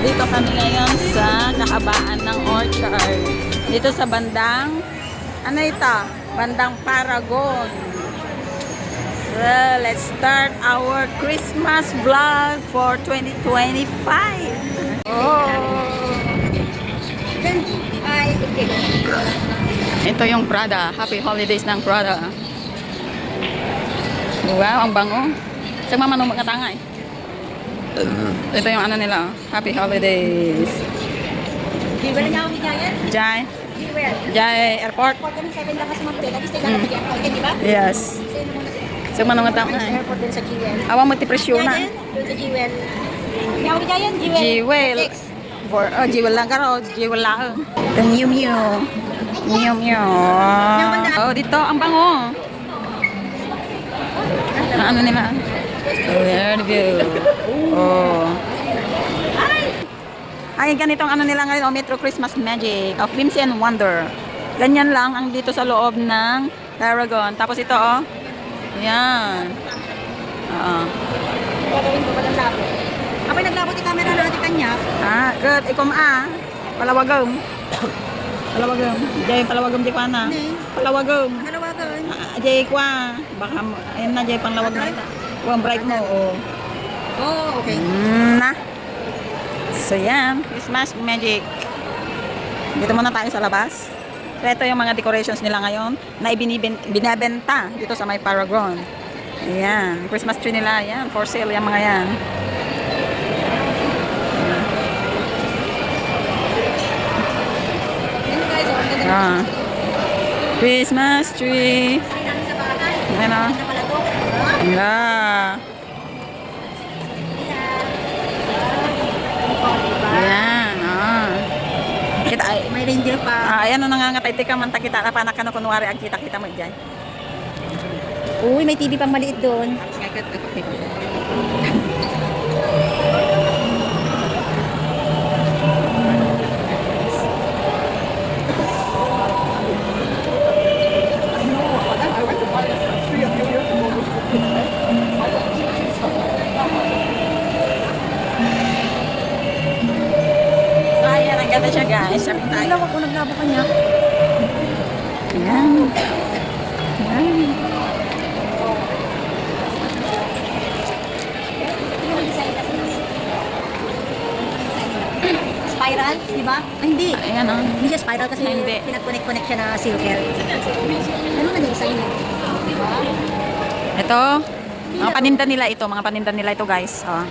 Dito kami ngayon sa kahabaan ng orchard. Dito sa bandang, ano ito? Bandang Paragon. So, let's start our Christmas vlog for 2025. Oh! Ito yung Prada. Happy Holidays ng Prada. Wow, ang bango. Sa mga manong mga tanga eh. Ito yung ano nila. Happy Holidays. Giwel niya ako bigayan. Jai. Giwel. Jai Airport. Airport kami 7 lang kasi mag-pay. Lagi stay lang mag-airport, di ba? Yes. Sa mga mga tanga eh. Airport din sa Giwel. Awang magtipresyo na. Doon sa Giwel. Niya ako bigayan, Giwel. Jewel. Jewel lang ka ro. Jewel lang. The Mew Mew. Mew Mew. Oh, dito. Ang bango. Ano nila? Weird view. Oh. Ay, ganitong ano nila ngayon, Metro Christmas Magic of Whimsy and Wonder. Ganyan lang ang dito sa loob ng Paragon. Tapos ito, oh. Ayan. Oo. Gagawin ko palang labo. Apoy naglabot yung camera natin kanya. Ah, good. Ikaw palawagong. Palawagong. Jay, palawagong di kwa na. Palawagong. Halawagan. Jay kwa. Baka, ayun na, Jay, panglawag na ito. Ang bright mo, oh. Oh, okay. Na. So, yan. Christmas Magic. Dito muna tayo sa labas. So, ito yung mga decorations nila ngayon na binabenta dito sa may Paragon. Ayan. Christmas tree nila. Ayan. For sale. Yan mga yan. Ah. Christmas tree. Ano? Yeah. Ayan, ah. Kita ay, May reindeer pa. ayan o nangangatay. Tika man takita na panak ka kunwari ang kita-kita mo dyan. Uy, may TV pang maliit doon. So, ayan, ang ganda siya guys. Sabi tayo. Naglawag ko, naglabo kanya. Ayan. Ayan. Spiral, di ba? Ay, hindi. Ayan o. Hindi siya spiral kasi Hindi. pinag-connect siya na silver. Ano na design niya? Ito, mga paninda nila ito. Mga paninda nila ito guys. Oh.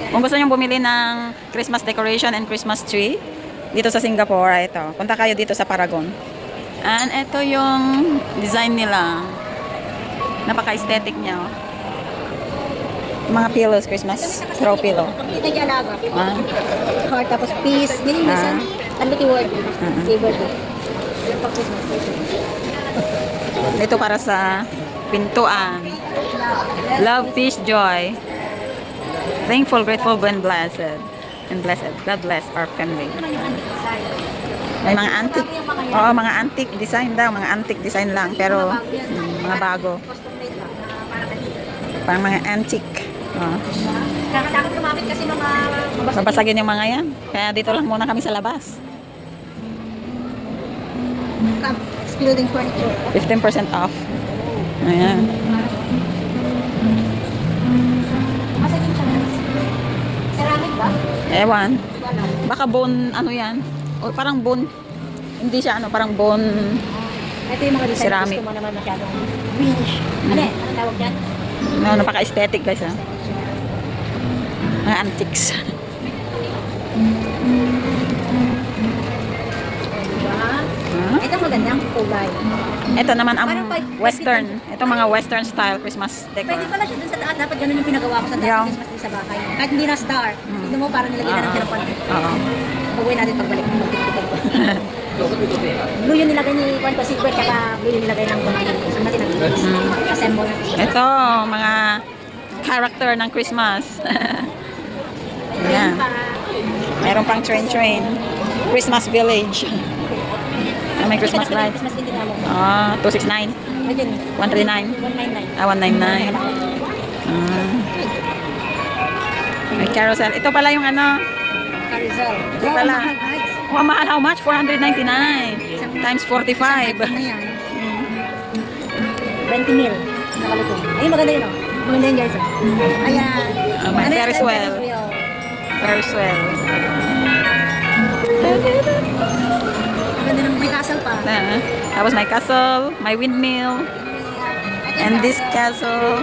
Kung gusto nyo bumili ng Christmas decoration and Christmas tree dito sa Singapore, ito. Punta kayo dito sa Paragon. And ito yung design nila. Napaka-aesthetic niya. Oh. Mga pillows, Christmas throw pillow. Kita niya alaga. Ah. Heart, tapos peace. Ganyan yung design. Ano ti word? Favorite ko. Ito para sa pintuan. Love, peace, joy. Thankful, grateful, and blessed. And blessed. God bless our family. May mga antique. Oo, mga antique design daw. Mga antique design lang. Pero, mga bago. Parang mga antique. Oh. Nakakatakot kumapit kasi mga Babasagin yung mga yan. Kaya dito lang muna kami sa labas. building furniture. 15% off. Ayan. Masagin siya guys. Ceramic ba? Ewan. Baka bone, ano yan? O, parang bone. Hindi siya ano, parang bone. Ito yung mga design Ceramic. gusto mo naman masyadong greenish. Ano eh? Anong tawag dyan? No, napaka-aesthetic guys ha. Mga antiques. Diba? Huh? Ito magandang kulay. Ito naman ang Parang western. Ito mga western style Christmas decor. Pwede pala siya dun sa taas. Dapat ganun yung pinagawa ko sa taas Yeah. ng Christmas tree sa bahay. Kahit hindi na star. Tignan mo parang nilagyan na ng tirapan. Oo. Pag-uwi natin pagbalik. Magtitipan ko. Blue yung nilagay ni Juan pa silver tsaka blue yung nilagay ng kumangin. Saan natin assemble. Ito, mga character ng Christmas. Ayan. Meron pang train. Christmas Village. May Christmas lights. Christmas din mo. Ah, 269. Ayun. 139. 199. Ah, 199. May carousel. Ito pala yung ano, Carousel. Ito pala. Mahal, guys. Oh, mahal. How much? 499 times 45. Ano yan? 20 mil. Nakalutong. Ayun, maganda yun, oh. Maganda yun, guys. Ayan. May Ano yan? Ferris wheel. Ferris wheel. Maganda ng may castle pa. Tapos may castle, may windmill, and this castle.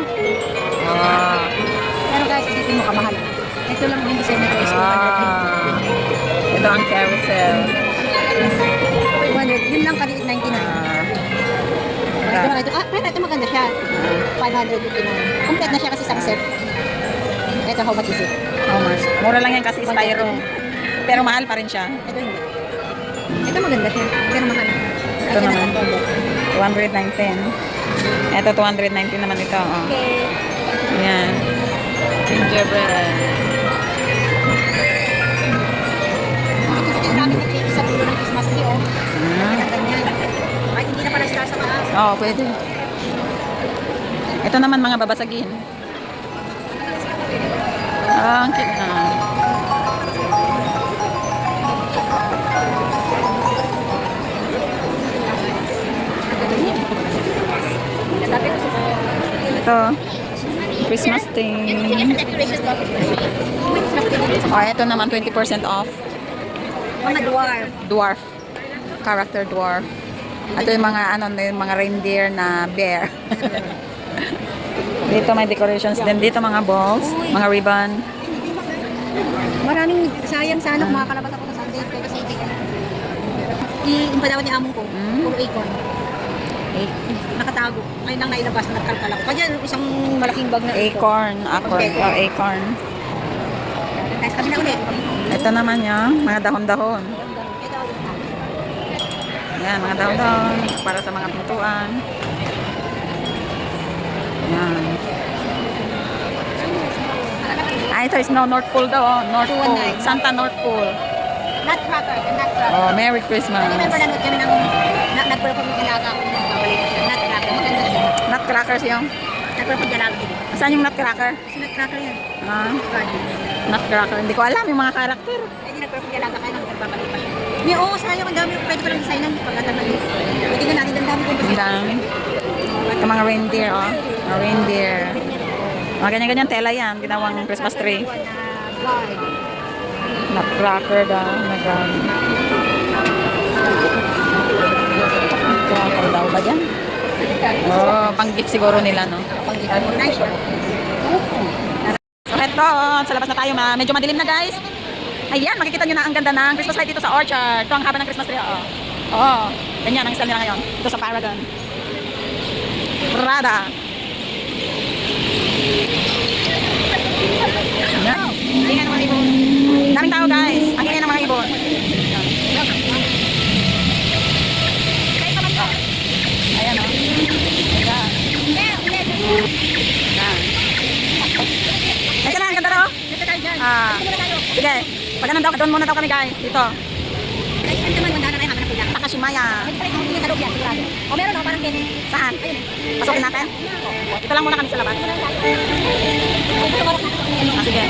Oh. Pero guys, isipin mo kamahal. Ito lang yung design na guys. Ito ang carousel. 200. Yun lang kaliit 99. Ito lang ito. Pero ito maganda siya. 559. Complete na siya kasi subset. Ito, how much is it? How much? Mura lang yan kasi styro. Pero mahal pa rin siya. Ito hindi. Ito maganda siya. Pero mahal. Ito naman. 219. Ito 219 naman ito. Oh. Okay. Ayan. Gingerbread. Ito yung sa dulo ng Christmas tree, oh. Ganyan. Kahit hindi na pala star sa taas. Oo, pwede. Ito naman mga babasagin. Ang cute na. Ito. Christmas thing. Oh, ito naman 20% off. Mga dwarf. Dwarf. Character dwarf. Ito yung mga ano, yung mga reindeer na bear. Dito may decorations din. Dito mga balls, mga ribbon. Maraming sayang sana kung makakalabas ako sa Sunday ko kasi impadawat ni among ko. Puro acorn. Nakatago. Ngayon lang nailabas, nagkalkal ako. Kaya isang malaking bag na Acorn. Acorn. Oh, acorn. Guys, kami na ulit. Ito naman yung mga dahon-dahon. Ito. Yan, mga dahon-dahon. Para sa mga pintuan. Yan. Ito is no North Pole daw. Oh. North Pole. Santa North Pole. Nutcracker. Nutcracker. Oh, Merry Christmas. Remember na kami ng nag-perform yung alaga ko. Nutcracker. Maganda siya. Nutcrackers yung. Nag-perform yung alaga ko. Saan yung nutcracker? Kasi nutcracker yan. Ah, Garden. nutcracker. Hindi ko alam yung mga karakter. Hindi nag-perform yung alaga kayo nang nagbabalik pa siya. Oo, sayang. Ang dami. Pwede ko lang designan. Pagkatamalis. Pwede ko natin. Ang dami kong Ang dami. Ito mga reindeer, oh. Mga reindeer. Mga ganyan-ganyan tela yan. Ginawang Christmas tree. Nutcracker daw. Nag-run. Nutcracker daw ba dyan? Oh, pang-gift siguro nila, no? Nice siya. So, eto, sa labas na tayo. Medyo madilim na, guys. Ayan, makikita nyo na ang ganda ng Christmas light dito sa Orchard. Ito ang haba ng Christmas tree, oh. Oo, ganyan ang style nila ngayon. Dito sa Paragon. Prada. Ayan. Ingay ng mga ibon. Daming tao, guys. Ang ingay ng mga ibon. Ayan, oh. Ayan. Ito na, ang ganda daw. Sige. Pag ganun daw, doon muna daw kami, guys. Dito. Guys, ito naman, wanda na kayo hanap ng pila. Takashimaya. Pwede pala yung sa loob yan, sigurado. O meron o, parang ganyan. Saan? Pasukin natin? Ito lang muna kami sa labas. Ah, sige.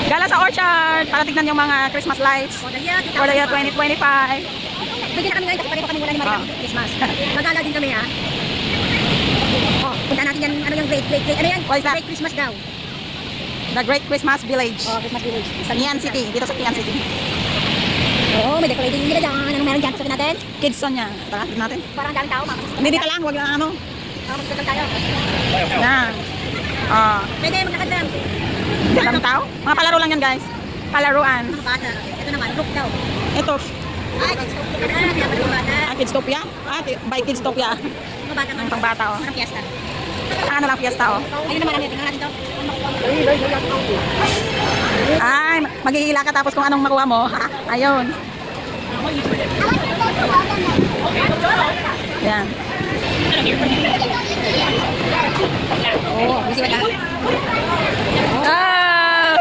Gala sa Orchard para tignan yung mga Christmas lights for the year 2025. Bigyan na kami ngayon kasi pareho kami wala ni Maria Christmas. Magala din kami ha. Oh, punta natin yan, ano yung great, ano yan? What is that? Great Christmas daw. The Great Christmas Village. Oh, Christmas Village. Sa Nian City. Dito sa Nian City. Oo, may decorating nila dyan. Anong meron dyan? Pasukin natin? Kids zone niya. Tara, tignan natin. Parang daming tao, Hindi, dito lang. Huwag lang ano. Magpapagod tayo. Yan. Ah, Pwede, magkakad lang. dito lang tao. Mga palaro lang yan, guys. Palaruan. Mga bata. Ito naman, group daw. Ito. Ay, Kidstopia. Pinapanood mga bata. Kidstopia. By Kidstopia. Mga bata man. Ang pangbata, oh. Parang fiesta. Ano lang fiesta, oh. Ayun naman, tingnan natin to. Ay, maghihila ka tapos kung anong makuha mo. Ha? Ayun. Yan. Oo, busy ba tayo? Ah!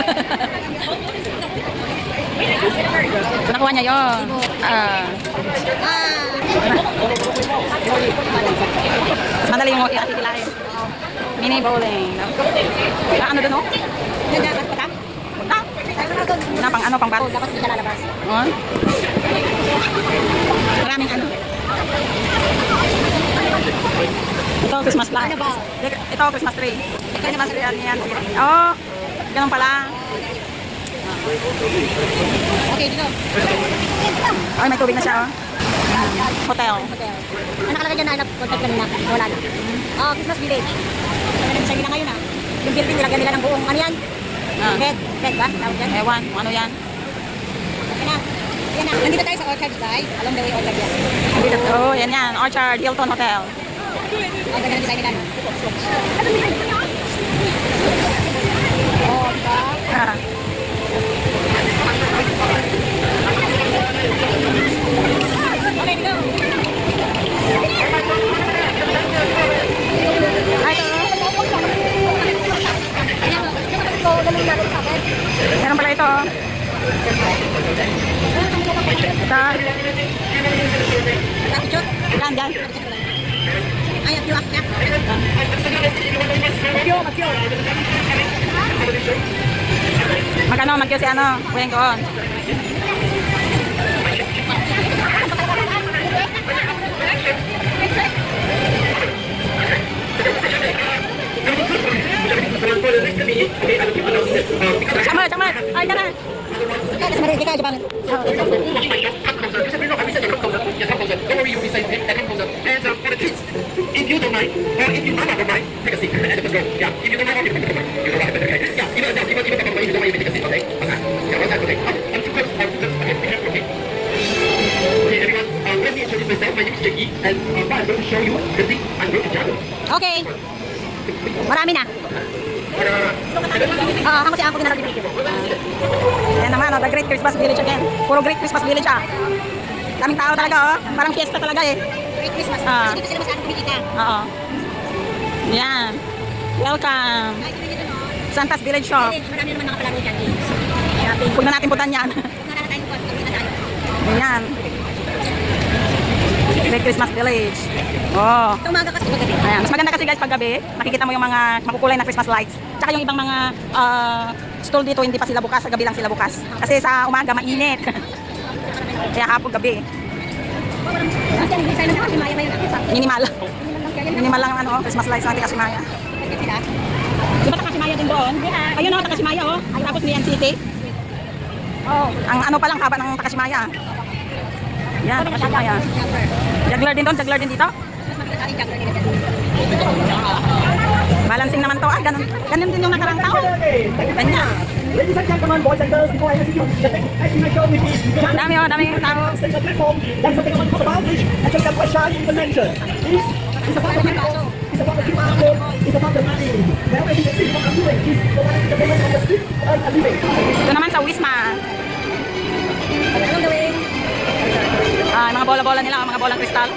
Nakuha niya yun. Ah. Mas madali yung ikikilahin. Mini bowling. Ah, ano doon, oh? Nagdagat pa ta? Ah, Ay, wala doon. Yun na, pang ano, pang Oo, bat. dapat hindi siya lalabas. Oh. Maraming ano. Ito, Christmas light. Ano ba? Ito, Christmas tree. Christmas tree, ano yan? Oh, ganun pala. Okay, dito. Ay, may tubig na siya, oh. Hotel. Hotel. Ang nakalagay dyan na contact kanina. Wala na. Oh, Christmas Village. Ano na design nila ngayon ah. Yung building nilagyan nila ng buong, ano yan? Ah. Red ba? Tawag dyan? Ewan, kung ano yan. Yan na. Yan na. Nandito tayo sa Orchard Drive. Along the way Orchard yan. Oh, yan yan. Orchard Hilton Hotel. Ang ganda ng design nila. No? Oh, diba? Ah. Okay, dito. Ay, ito. Ayan o. Ito, ganun natin sa akin. Meron pala ito, oh. Ito. Picture? Yan, yan. Ay, ang cute. Mag-ano, mag-kill si ano. Kuya doon. Sama, sama. Ay, ka na. Kasi marami ka, Jabang. If you don't mind, or if you don't mind, take a seat. Let's go. Yeah. If you don't mind, you don't mind. Yeah. Even if you don't mind, take a seat. Okay. Yeah. What's that? Okay. I'm too close. Okay. Okay, everyone. Let me introduce myself. My name is Jackie, and I'm going to show you the thing I'm going to juggle. Okay. Marami na. Oo, ako si Angko ginarap yung video. Yan naman, oh, the Great Christmas Village again. Puro Great Christmas Village, ah. Daming tao talaga, oh. Parang fiesta talaga, eh. Great Christmas. Ah. Kasi dito sila masyadong kumikita. Oo. Yan. Welcome. Ay, tingnan nyo no. Santa's Village Shop. Marami naman mga palaro dyan. Games. Shopping. Huwag na natin putan yan. Marami tayong pot. Kumita tayo. Yan. Great Christmas Village. Oh. Ito umaga kasi magabi. Ayan. Mas maganda kasi guys pag gabi, makikita mo yung mga makukulay na Christmas lights. Tsaka yung ibang mga stall dito hindi pa sila bukas, sa gabi lang sila bukas. Kasi sa umaga mainit. Kaya hapon gabi. At yan, design na kasi Maya ba yun? Minimal. Minimal lang kaya yun. Minimal lang ang ano, Christmas lights ng Takashimaya. Sila. Di ba Takashimaya din doon? Ayun oh, Takashimaya oh. Tapos Mian City. Oh. Ang ano pa lang haba ng Takashimaya. Yan, Takashimaya. Juggler din doon, juggler din dito. Mas makita tayo yung juggler nila dyan. Balancing naman to. Ah, ganun, ganun din yung nakarang taon. Ganyan. Ladies and gentlemen, boys and girls, before I introduce you, the next item I show with is Dami oh, daming tao. State the platform, dan sa tingnan mo about it, at sa kapwa siya yung convention. Is about the people, is about the QR code, is about the money. Now as you can see what I'm doing, is the one the payment on the street and a living. Ito naman sa Wisma. Along the way. Ah, mga bola-bola nila, mga bolang kristal.